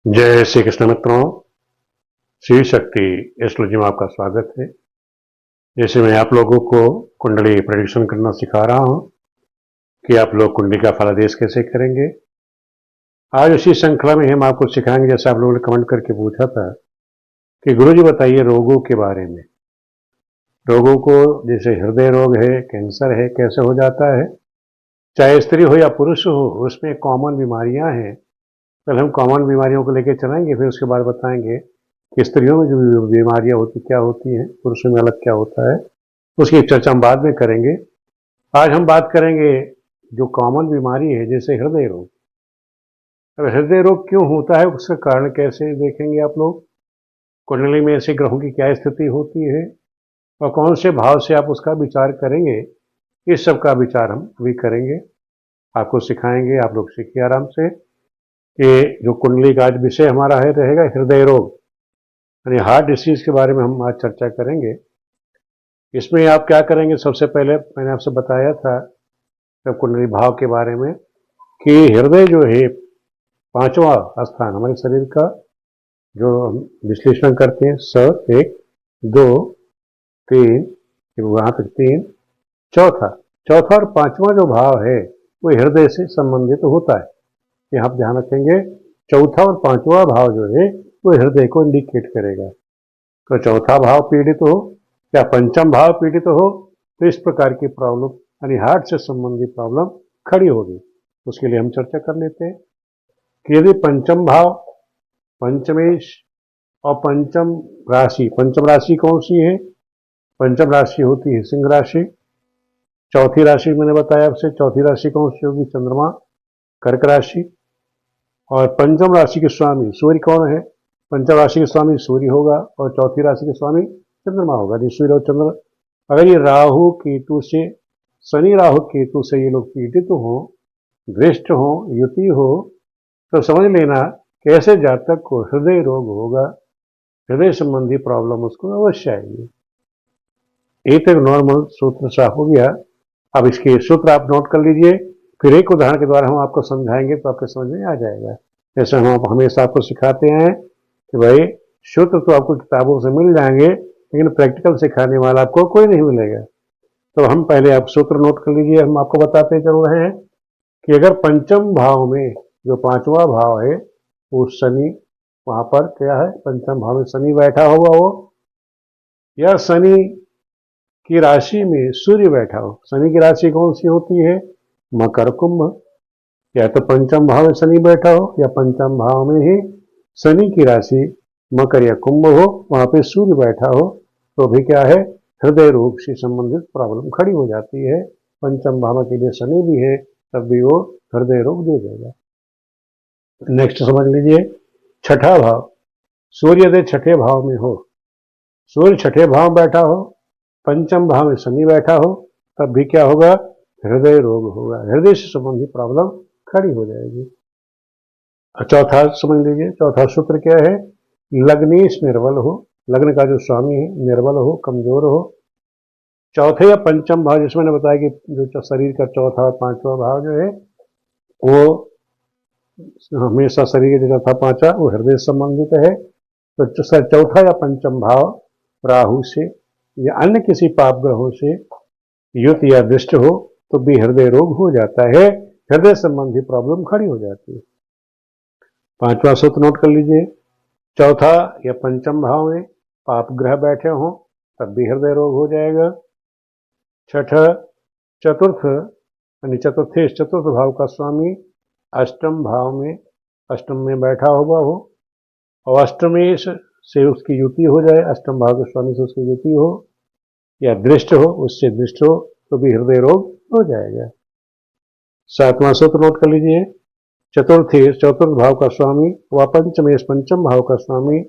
जय श्री कृष्ण मित्रों। शिव शक्ति एस्ट्रोलॉजी में आपका स्वागत है। जैसे मैं आप लोगों को कुंडली प्रेडिक्शन करना सिखा रहा हूं कि आप लोग कुंडली का फलादेश कैसे करेंगे। आज उसी श्रृंखला में हम आपको सिखाएंगे, जैसे आप लोगों ने कमेंट करके पूछा था कि गुरुजी बताइए रोगों के बारे में। रोगों को, जैसे हृदय रोग है, कैंसर है, कैसे हो जाता है, चाहे स्त्री हो या पुरुष हो, उसमें कॉमन बीमारियां हैं। पहले हम कॉमन बीमारियों को लेकर चलाएंगे, फिर उसके बाद बताएंगे कि स्त्रियों में जो बीमारियां होती क्या होती हैं, पुरुषों में अलग क्या होता है। उसकी चर्चा हम बाद में करेंगे। आज हम बात करेंगे जो कॉमन बीमारी है, जैसे हृदय रोग। अब हृदय रोग क्यों होता है, उसका कारण कैसे देखेंगे आप लोग। कुंडली में ऐसे ग्रहों की क्या स्थिति होती है और कौन से भाव से आप उसका विचार करेंगे, इस सब का विचार हम अभी करेंगे, आपको सिखाएंगे। आप लोग सीखिए आराम से कि जो कुंडली का आज विषय हमारा है रहेगा हृदय रोग, यानी हार्ट डिसीज के बारे में हम आज चर्चा करेंगे। इसमें आप क्या करेंगे, सबसे पहले मैंने आपसे बताया था जब कुंडली भाव के बारे में कि हृदय जो है पांचवा स्थान हमारे शरीर का, जो हम विश्लेषण करते हैं। स एक, दो, तीन, वहां तक तीन, चौथा चौथा और पांचवा जो भाव है वो हृदय से संबंधित होता है। ये आप ध्यान रखेंगे, चौथा और पांचवा भाव जो है वो हृदय को इंडिकेट करेगा। तो चौथा भाव पीड़ित हो या पंचम भाव पीड़ित हो तो इस प्रकार की प्रॉब्लम, यानी हार्ट से संबंधित प्रॉब्लम खड़ी होगी। उसके लिए हम चर्चा कर लेते हैं कि यदि पंचम भाव, पंचमेश और पंचम राशि कौन सी है। पंचम राशि होती है सिंह राशि। चौथी राशि मैंने बताया आपसे, चौथी राशि कौन सी होगी, चंद्रमा, कर्क राशि। और पंचम राशि के स्वामी सूर्य कौन है, पंचम राशि के स्वामी सूर्य होगा और चौथी राशि के स्वामी चंद्रमा होगा। यदि सूर्य और चंद्र, अगर ये राहु केतु से, शनि राहु केतु से ये लोग पीड़ित हो, दृष्ट हो, युति हो, तो समझ लेना कि ऐसे जातक को हृदय रोग होगा, हृदय संबंधी प्रॉब्लम उसको अवश्य आएगी। एक एक नॉर्मल सूत्र सा हो गया। अब इसके सूत्र आप नोट कर लीजिए, फिर एक उदाहरण के द्वारा हम आपको समझाएंगे तो आपके समझ में आ जाएगा। जैसे हम हमेशा आपको सिखाते हैं कि भाई सूत्र तो आपको किताबों से मिल जाएंगे, लेकिन प्रैक्टिकल सिखाने वाला आपको कोई नहीं मिलेगा। तो हम पहले आप सूत्र नोट कर लीजिए। हम आपको बताते चल रहे हैं कि अगर पंचम भाव में जो पांचवा भाव है वो शनि, वहां पर क्या है, पंचम भाव में शनि बैठा होगा हो, या शनि की राशि में सूर्य बैठा हो। शनि की राशि कौन सी होती है, मकर कुंभ। या तो पंचम भाव में शनि बैठा हो या पंचम भाव में ही शनि की राशि मकर या कुंभ हो, वहां पे सूर्य बैठा हो, तो भी क्या है, हृदय रोग से संबंधित प्रॉब्लम खड़ी हो जाती है। पंचम भाव के लिए शनि भी है तब भी वो हृदय रोग दे देगा। नेक्स्ट समझ लीजिए, छठा भाव, सूर्य यदि छठे भाव में हो, सूर्य छठे भाव में बैठा हो, पंचम भाव में शनि बैठा हो, तब भी क्या होगा, हृदय रोग होगा, हृदय से संबंधित प्रॉब्लम खड़ी हो जाएगी। चौथा समझ लीजिए, चौथा सूत्र क्या है, लग्नेश निर्बल हो, लग्न का जो स्वामी है निर्बल हो, कमजोर हो। चौथे या पंचम भाव, जिसमें मैंने बताया कि जो शरीर का चौथा और पांचवा भाव जो है वो हमेशा शरीर का चौथा पांचवा वो हृदय संबंधित है। तो चौथा या पंचम भाव राहु से या अन्य किसी पाप ग्रहों से युत या दृष्ट हो तो भी हृदय रोग हो जाता है, हृदय संबंधी प्रॉब्लम खड़ी हो जाती है। पांचवा सूत्र नोट कर लीजिए, चौथा या पंचम भाव में पाप ग्रह बैठे हों तब भी हृदय रोग हो जाएगा। छठा, चतुर्थ यानी चतुर्थ भाव का स्वामी अष्टम भाव में, अष्टम में बैठा हुआ हो और अष्टमेश से उसकी युति हो जाए, अष्टम भाव के स्वामी से उसकी युति हो या दृष्ट हो, उससे दृष्ट हो तो भी हृदय रोग हो जाएगा। सातवां सूत्र नोट कर लीजिए, चतुर्थ भाव का स्वामी व पंचमेश पंचम भाव का स्वामी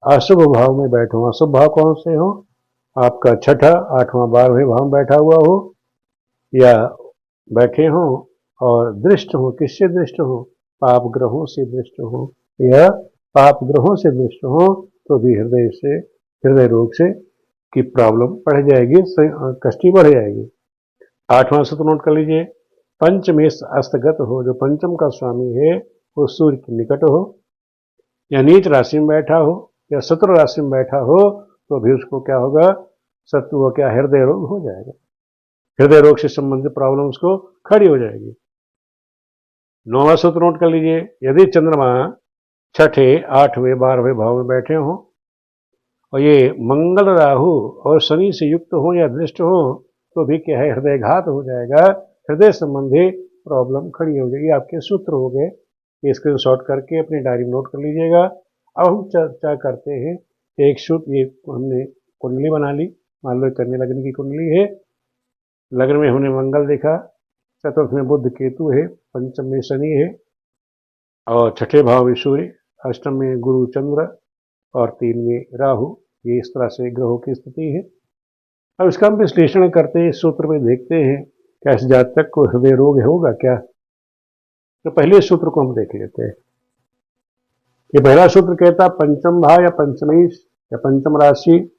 अशुभ भाव में बैठो। अशुभ भाव कौन से हो, आपका छठा, आठवां, 12वें भाव में बैठा हुआ हो या बैठे हो और दृष्ट हो, किससे दृष्ट हो, पाप ग्रहों से दृष्ट हो या पाप ग्रहों से दृष्ट हो तो भी हृदय रोग से की प्रॉब्लम बढ़ जाएगी, कष्टी बढ़ जाएगी। आठवां सूत्र नोट कर लीजिए, पंचमेश अस्तगत हो, जो पंचम का स्वामी है वो सूर्य के निकट हो या नीच राशि में बैठा हो या शत्रु राशि में बैठा हो तो भी उसको क्या होगा, शत्रु को क्या हृदय रोग हो जाएगा। हृदय रोग से संबंधित प्रॉब्लम उसको खड़ी हो जाएगी। 9वां सूत्र नोट कर लीजिए, यदि चंद्रमा छठे, 8वें, 12वें भाव में बैठे हों और ये मंगल, राहु और शनि से युक्त हो या दृष्ट हो तो भी क्या है, हृदय घात हो जाएगा, हृदय संबंधी प्रॉब्लम खड़ी हो जाएगी। आपके सूत्र हो गए, ये स्क्रीनशॉट करके अपनी डायरी में नोट कर लीजिएगा। अब हम चर्चा करते हैं एक सूत्र, ये हमने कुंडली बना ली, मान लो कन्या लग्न की कुंडली है, लग्न में हमने मंगल देखा, चतुर्थ में बुध केतु है, पंचम में शनि है और छठे भाव में सूर्य, अष्टम में गुरु चंद्र और 3 में राहु। ये इस तरह से ग्रहों की स्थिति है। अब इसका हम विश्लेषण करते हैं, इस सूत्र में देखते हैं क्या इस जातक को हृदय रोग होगा क्या। तो पहले सूत्र को हम देख लेते हैं। ये पहला सूत्र कहता है पंचम भाव या पंचमेश या पंचम राशि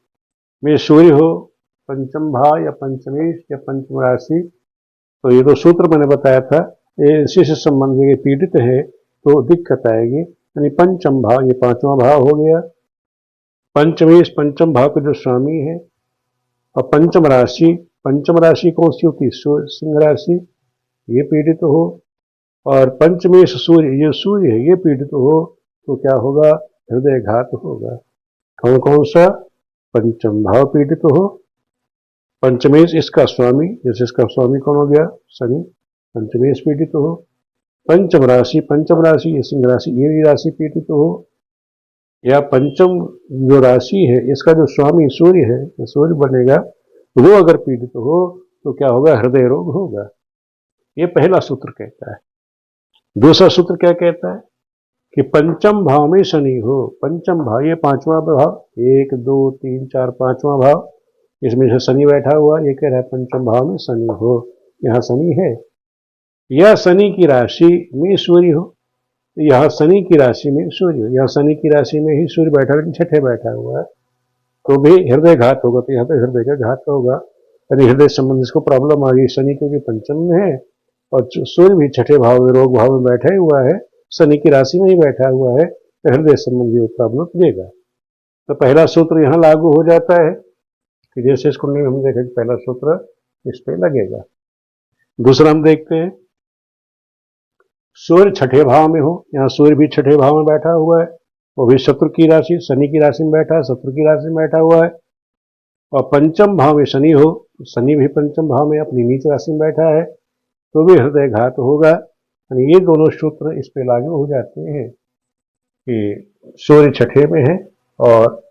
में सूर्य हो, पंचम भाव या पंचमेश या पंचम राशि। तो ये 2 सूत्र मैंने बताया था, ये इसी से संबंधित पीड़ित है तो दिक्कत आएगी। यानी पंचम भाव, ये 5वां भाव हो गया, पंचमेश पंचम भाव के जो स्वामी है, और पंचम राशि कौन सी होती है, सिंह राशि, ये पीड़ित हो, और पंचमेश सूर्य, ये सूर्य है, ये पीड़ित हो तो क्या होगा, हृदय घात होगा। कौन कौन सा, पंचम भाव पीड़ित हो, पंचमेश इसका स्वामी, जैसे इसका स्वामी कौन हो गया, शनि, पंचमेश पीड़ित हो, पंचम राशि ये सिंह राशि, ये भी राशि पीड़ित हो, या पंचम जो राशि है इसका जो स्वामी सूर्य है, सूर्य बनेगा, वो अगर पीड़ित हो तो क्या होगा, हृदय रोग होगा। ये पहला सूत्र कहता है। दूसरा सूत्र क्या कहता है कि पंचम भाव में शनि हो, पंचम भाव ये 5वां भाव, 1 2 3 4 5वां भाव, इसमें से शनि बैठा हुआ, ये कह रहा है पंचम भाव में शनि हो, यहाँ शनि है, या शनि की राशि में सूर्य हो, यहाँ शनि की राशि में सूर्य, यहाँ शनि की राशि में ही सूर्य बैठा, लेकिन छठे बैठा हुआ है तो भी हृदय घात होगा। तो यहाँ पे हृदय का घात होगा, यानी हृदय संबंधी इसको प्रॉब्लम आ गई। शनि क्योंकि पंचम में है और सूर्य भी छठे भाव में, रोग भाव में बैठा हुआ है, शनि की राशि में ही बैठा हुआ है, तो हृदय संबंधी वो प्रॉब्लम देगा। तो पहला सूत्र यहाँ लागू हो जाता है कि जैसे इस कुंडली में हम देखें पहला सूत्र इस पे लगेगा। दूसरा हम देखते हैं, सूर्य छठे भाव में हो, यहाँ सूर्य भी छठे भाव में बैठा हुआ है, वो भी शत्रु की राशि, शनि की राशि में बैठा है, शत्रु की राशि में बैठा हुआ है, और पंचम भाव में शनि हो, शनि भी पंचम भाव में अपनी नीच राशि में बैठा है तो भी हृदय घात होगा। यानी ये दोनों सूत्र इस पे लागू हो जाते हैं कि सूर्य छठे में है और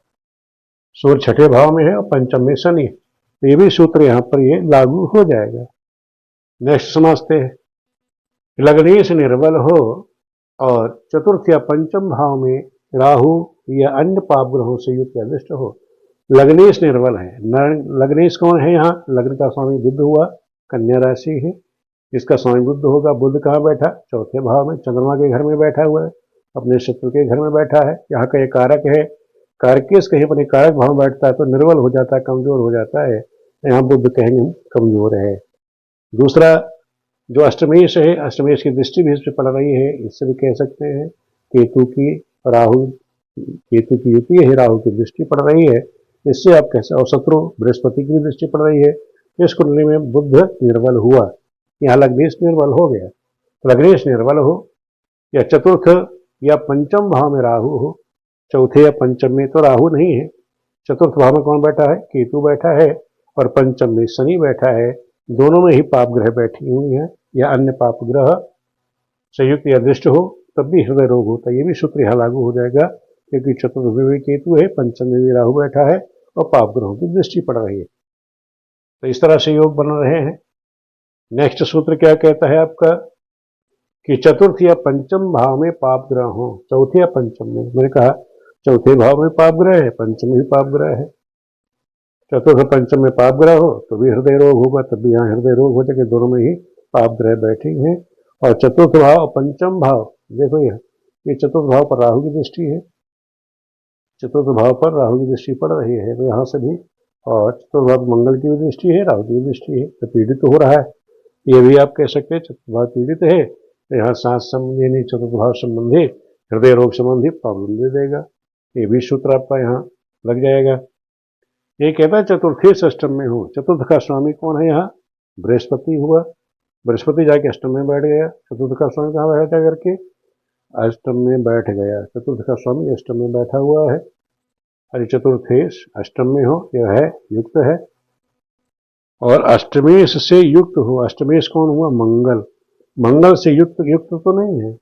सूर्य छठे भाव में है और पंचम में शनि, तो ये भी सूत्र यहाँ पर ये लागू हो जाएगा। नेक्स्ट समझते हैं, लग्नेश निर्बल हो और चतुर्थ या पंचम भाव में राहु या अन्य पाप ग्रहों से युक्त या दृष्ट हो। लग्नेश निर्बल है, लग्नेश कौन है, यहाँ लग्न का स्वामी बुध हुआ, कन्या राशि है, जिसका स्वामी बुध होगा। बुध कहाँ बैठा, चौथे भाव में, चंद्रमा के घर में बैठा हुआ है, अपने शत्रु के घर में बैठा है। यहाँ का एक कारक है, कारकेश कहीं अपने कारक भाव में बैठता है तो निर्बल हो जाता है, कमजोर हो जाता है, यहाँ बुध कहेंगे कमजोर है। दूसरा जो अष्टमेश है, अष्टमेश की दृष्टि भी इस पर पड़ रही है, इससे भी कह सकते हैं केतु की युति है, राहु की दृष्टि पड़ रही है, इससे आप कह सकते, और शत्रु बृहस्पति की भी दृष्टि पड़ रही है। इस कुंडली में बुध निर्बल हुआ, यहाँ लग्नेश निर्बल हो गया। लग्नेश निर्बल हो या चतुर्थ या पंचम भाव में राहु हो, चौथे या पंचम में तो राहु नहीं है, चतुर्थ भाव में कौन बैठा है, केतु बैठा है, और पंचम में शनि बैठा है, दोनों में ही पाप ग्रह बैठी हुई हैं या अन्य पाप ग्रह संयुक्त या दृष्ट हो तब भी हृदय रोग होता है। ये भी सूत्र यहाँ लागू हो जाएगा क्योंकि चतुर्थ में भी केतु है, पंचम में भी राहु बैठा है और पाप ग्रहों की दृष्टि पड़ रही है, तो इस तरह से योग बन रहे हैं। नेक्स्ट सूत्र क्या कहता है आपका कि चतुर्थ या पंचम भाव में पाप ग्रह हो, चौथे या पंचम में, मैंने कहा चौथे भाव में पाप ग्रह है, पंचम में भी पाप ग्रह है, चतुर्थ पंचम में पाप ग्रह हो तो भी हृदय रोग होगा, तब भी यहाँ हृदय रोग हो जाएगा, दोनों में ही पाप ग्रह बैठे हैं। और चतुर्थ भाव पंचम भाव, देखो ये चतुर्थ भाव पर राहु की दृष्टि है, चतुर्थ भाव पर राहु की दृष्टि पड़ रही है, तो यहाँ से भी, और चतुर्थ भाव मंगल की भी दृष्टि है, राहु की भी दृष्टि है, तो पीड़ित हो रहा है। ये भी आप कह सकते हैं चतुर्थ भाव पीड़ित है, तो यहाँ सांस संबंधी नहीं चतुर्थ भाव संबंधी हृदय रोग संबंधी प्रॉब्लम दे देगा। ये भी सूत्र आपका यहाँ लग जाएगा। ये कहता है चतुर्थेश अष्टम में हो। चतुर्थ का स्वामी कौन है यहाँ? बृहस्पति हुआ। बृहस्पति जाके अष्टम में बैठ गया। चतुर्थ का स्वामी कहाँ बैठा करके? अष्टम में बैठ गया। चतुर्थ का स्वामी अष्टम में बैठा हुआ है। अरे चतुर्थेश अष्टम में हो, यह है युक्त है। और अष्टमेश से युक्त हो। अष्टमेश कौन हुआ? मंगल। मंगल से युक्त युक्त तो नहीं है।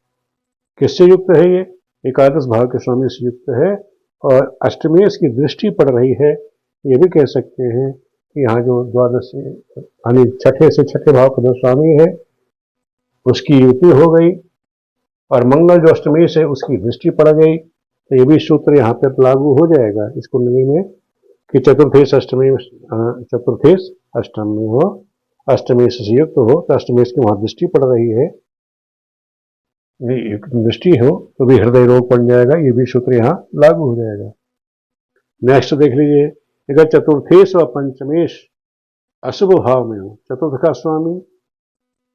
किससे युक्त है ये? एकादश भाव के स्वामी से युक्त है और अष्टमेश की दृष्टि पड़ रही है। ये भी कह सकते हैं कि यहाँ जो द्वादश यानी छठे से छठे भाव का जो स्वामी है उसकी युति हो गई और मंगल जो अष्टमेश है उसकी दृष्टि पड़ गई। तो ये भी सूत्र यहाँ पर लागू हो जाएगा इस कुंडली में कि चतुर्थेश अष्टम में हो, अष्टमेश से युक्त हो, तो अष्टमेश की वहां दृष्टि पड़ रही है, दृष्टि हो तो भी हृदय रोग बन जाएगा। ये भी सूत्र यहाँ लागू हो जाएगा। नेक्स्ट देख लीजिए, अगर चतुर्थेश व पंचमेश अशुभ भाव में हो। चतुर्थ का स्वामी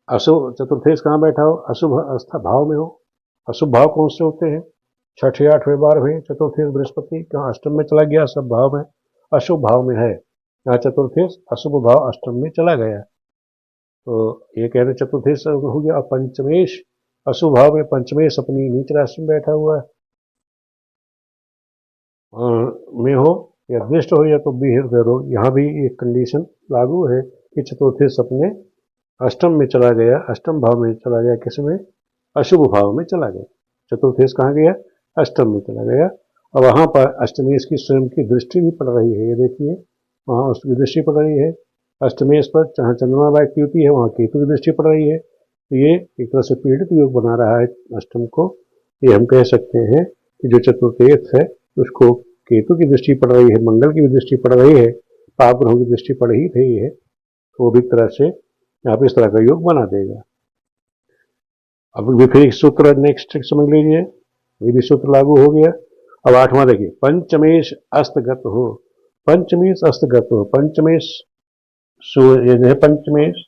अशुभ, चतुर्थेश कहाँ बैठा हो? अशुभ भाव में हो। अशुभ भाव कौन से होते हैं? छठे, आठवें, 12वें। चतुर्थेश बृहस्पति कहाँ? अष्टम में चला गया, सब भाव में अशुभ भाव में है। यहाँ चतुर्थेश अशुभ भाव अष्टम में चला गया, तो ये कह रहे चतुर्थेश हो गया। और पंचमेश अशुभ भाव में, पंचमेश अपनी नीच राशि में बैठा हुआ है में हो या दृष्ट हो या तो भी हृदय रोग। यहाँ भी एक कंडीशन लागू है कि चतुर्थेश अपने अष्टम में चला गया, अष्टम भाव में चला गया। किसमें? अशुभ भाव में चला गया। चतुर्थेश कहाँ गया? अष्टम में चला गया और वहाँ पर अष्टमेश की स्वयं की दृष्टि भी पड़ रही है। ये देखिए वहाँ उसकी दृष्टि पड़ रही है अष्टमेश पर, जहाँ चंद्रमा वाय की युति है वहाँ केतु की दृष्टि पड़ रही है। तो ये एक तरह से पीड़ित योग बना रहा है अष्टम को। ये हम कह सकते हैं कि जो चतुर्थेश है उसको केतु की दृष्टि पड़ रही है, मंगल की भी दृष्टि पड़ रही है, पाप ग्रहों की दृष्टि पड़ ही रही है, तो वो भी तरह से यहाँ पे इस तरह का योग बना देगा। अब भी फिर एक सूत्र नेक्स्ट समझ लीजिए, ये भी सूत्र लागू हो गया। अब आठवां देखिए, पंचमेश अस्तगत हो। पंचमेश अस्तगत हो। पंचमेश सूर्य है, पंचमेश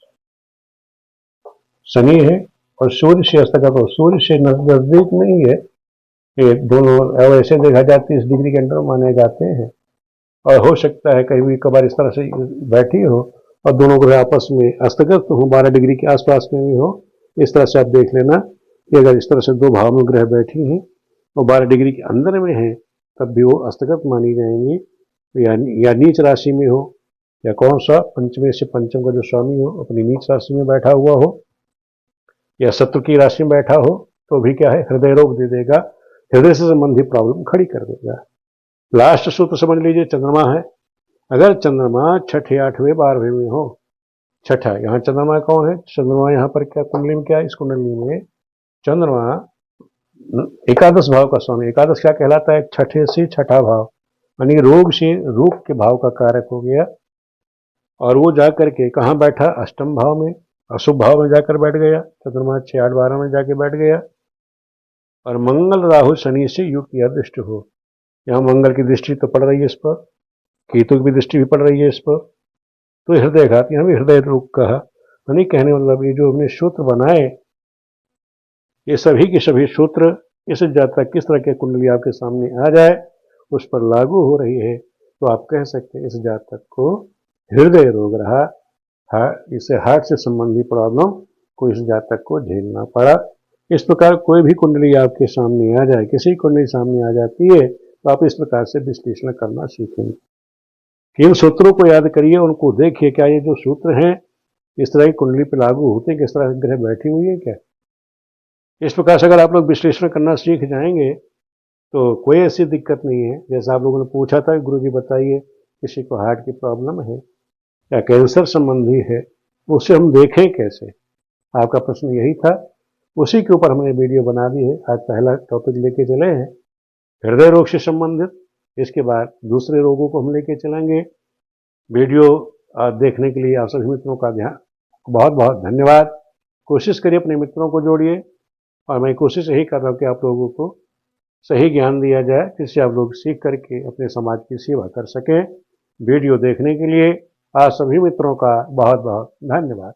शनि है और सूर्य से अस्तगत हो। सूर्य से नजदीक नहीं है, ये दोनों ऐसे देखा जाते 30 डिग्री के अंदर माने जाते हैं और हो सकता है कहीं भी कभार इस तरह से बैठी हो और दोनों ग्रह आपस में अस्तगत हो, 12 डिग्री के आसपास में भी हो। इस तरह से आप देख लेना कि अगर इस तरह से दो भाव में ग्रह बैठी हैं और 12 डिग्री के अंदर में है तब भी वो अस्तगत मानी जाएंगी। या नीच राशि में हो या कौन सा पंचमेश से पंचम का जो स्वामी हो अपनी नीच राशि में बैठा हुआ हो या शत्रु की राशि में बैठा हो तो भी क्या है? हृदय रोग दे देगा, हृदय से संबंधी प्रॉब्लम खड़ी कर देगा। लास्ट सूत्र समझ लीजिए, चंद्रमा है। अगर चंद्रमा छठे, आठवें, 12वें में हो, छठा यहाँ चंद्रमा कौन है? चंद्रमा यहाँ पर क्या कुंडली में क्या है? इस कुंडली में चंद्रमा एकादश भाव का स्वामी। एकादश क्या कहलाता है? छठे से छठा भाव, यानी रोग से रोग के भाव का कारक हो गया। और वो जाकर के कहाँ बैठा? अष्टम भाव में, अशुभ भाव में जाकर बैठ गया। चंद्रमा 6, 8, 12 में जाके बैठ गया। और मंगल राहु शनि से युक्त या दृष्ट हो। यहाँ मंगल की दृष्टि तो पड़ रही है इस पर, केतु की भी दृष्टि भी पड़ रही है इस पर, तो हृदयघात, यहाँ भी हृदय रोग कहा। यानी कहने मतलब ये जो हमने सूत्र बनाए ये सभी के सभी सूत्र इस जातक किस तरह के कुंडली आपके सामने आ जाए उस पर लागू हो रही है, तो आप कह सकते हैं इस जातक को हृदय रोग रहा, इसे हार्ट से संबंधी प्रॉब्लम को इस जातक को झेलना पड़ा। इस प्रकार कोई भी कुंडली आपके सामने आ जाए, किसी कुंडली सामने आ जाती है तो आप इस प्रकार से विश्लेषण करना सीखेंगे। इन सूत्रों को याद करिए, उनको देखिए क्या ये जो सूत्र हैं इस तरह की कुंडली पर लागू होते हैं, किस तरह ग्रह बैठी हुई है क्या। इस प्रकार से अगर आप लोग विश्लेषण करना सीख जाएंगे तो कोई ऐसी दिक्कत नहीं है। जैसा आप लोगों ने पूछा था गुरुजी बताइए किसी को हार्ट की प्रॉब्लम है या कैंसर संबंधी है, उसे हम देखें कैसे, आपका प्रश्न यही था। उसी के ऊपर हमने वीडियो बना दी है। आज पहला टॉपिक लेके चले हैं हृदय रोग से संबंधित, इसके बाद दूसरे रोगों को हम लेके चलेंगे। वीडियो देखने के लिए आप सभी मित्रों का बहुत बहुत धन्यवाद। कोशिश करिए अपने मित्रों को जोड़िए और मैं कोशिश यही कर रहा हूँ कि आप लोगों को सही ज्ञान दिया जाए जिससे आप लोग सीख करके अपने समाज की सेवा कर सकें। वीडियो देखने के लिए आप सभी मित्रों का बहुत बहुत धन्यवाद।